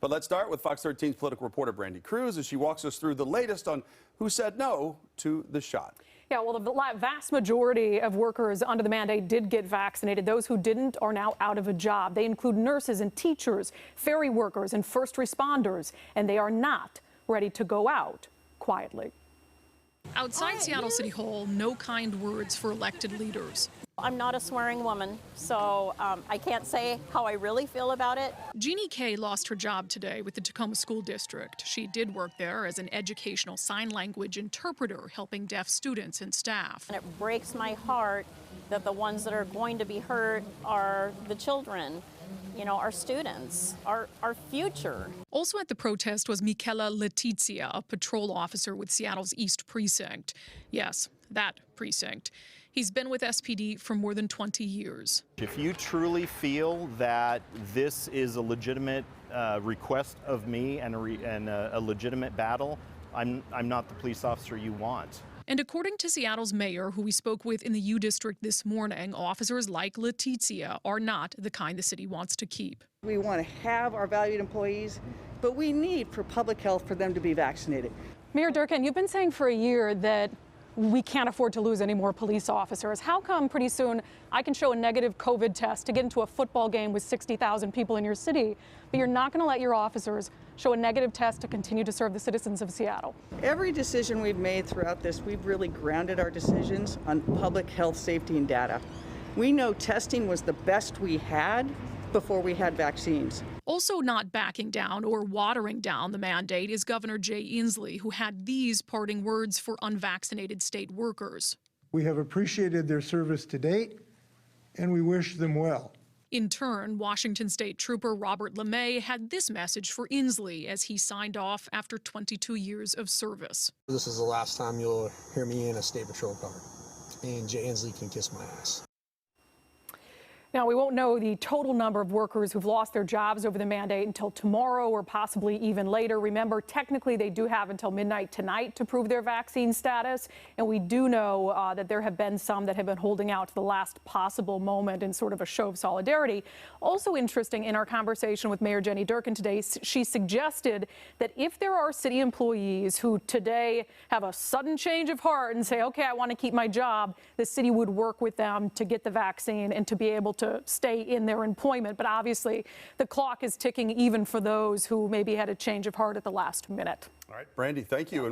But let's start with Fox 13's political reporter Brandy Cruz as she walks us through the latest on who said no to the shot. Yeah, well, the vast majority of workers under the mandate did get vaccinated. Those who didn't are now out of a job. They include nurses and teachers, ferry workers and first responders, and they are not ready to go out quietly. Outside Seattle City Hall, no kind words for elected leaders. I'm not a swearing woman, so I can't say how I really feel about it. Jeannie Kay lost her job today with the Tacoma School District. She did work there as an educational sign language interpreter, helping deaf students and staff. And it breaks my heart that the ones that are going to be hurt are the children, you know, our students, our future. Also at the protest was Michela Letizia, a patrol officer with Seattle's East Precinct. Yes, that precinct. He's been with SPD for more than 20 years. If you truly feel that this is a legitimate request of me and a legitimate battle, I'm not the police officer you want. And according to Seattle's mayor, who we spoke with in the U District this morning, officers like Letizia are not the kind the city wants to keep. We want to have our valued employees, but we need for public health for them to be vaccinated. Mayor Durkan, you've been saying for a year that we can't afford to lose any more police officers. How come pretty soon I can show a negative COVID test to get into a football game with 60,000 people in your city, but you're not going to let your officers show a negative test to continue to serve the citizens of Seattle? Every decision we've made throughout this, we've really grounded our decisions on public health, safety, and data. We know testing was the best we had before we had vaccines. Also not backing down or watering down the mandate is Governor Jay Inslee, who had these parting words for unvaccinated state workers. We have appreciated their service to date, and we wish them well. In turn, Washington State Trooper Robert LeMay had this message for Inslee as he signed off after 22 years of service. This is the last time you'll hear me in a state patrol car, and Jay Inslee can kiss my ass. Now, we won't know the total number of workers who've lost their jobs over the mandate until tomorrow or possibly even later. Remember, technically, they do have until midnight tonight to prove their vaccine status. And we do know that there have been some that have been holding out to the last possible moment in sort of a show of solidarity. Also interesting, in our conversation with Mayor Jenny Durkan today, she suggested that if there are city employees who today have a sudden change of heart and say, okay, I want to keep my job, the city would work with them to get the vaccine and to be able to stay in their employment. But obviously, the clock is ticking even for those who maybe had a change of heart at the last minute. All right, Brandy, thank you.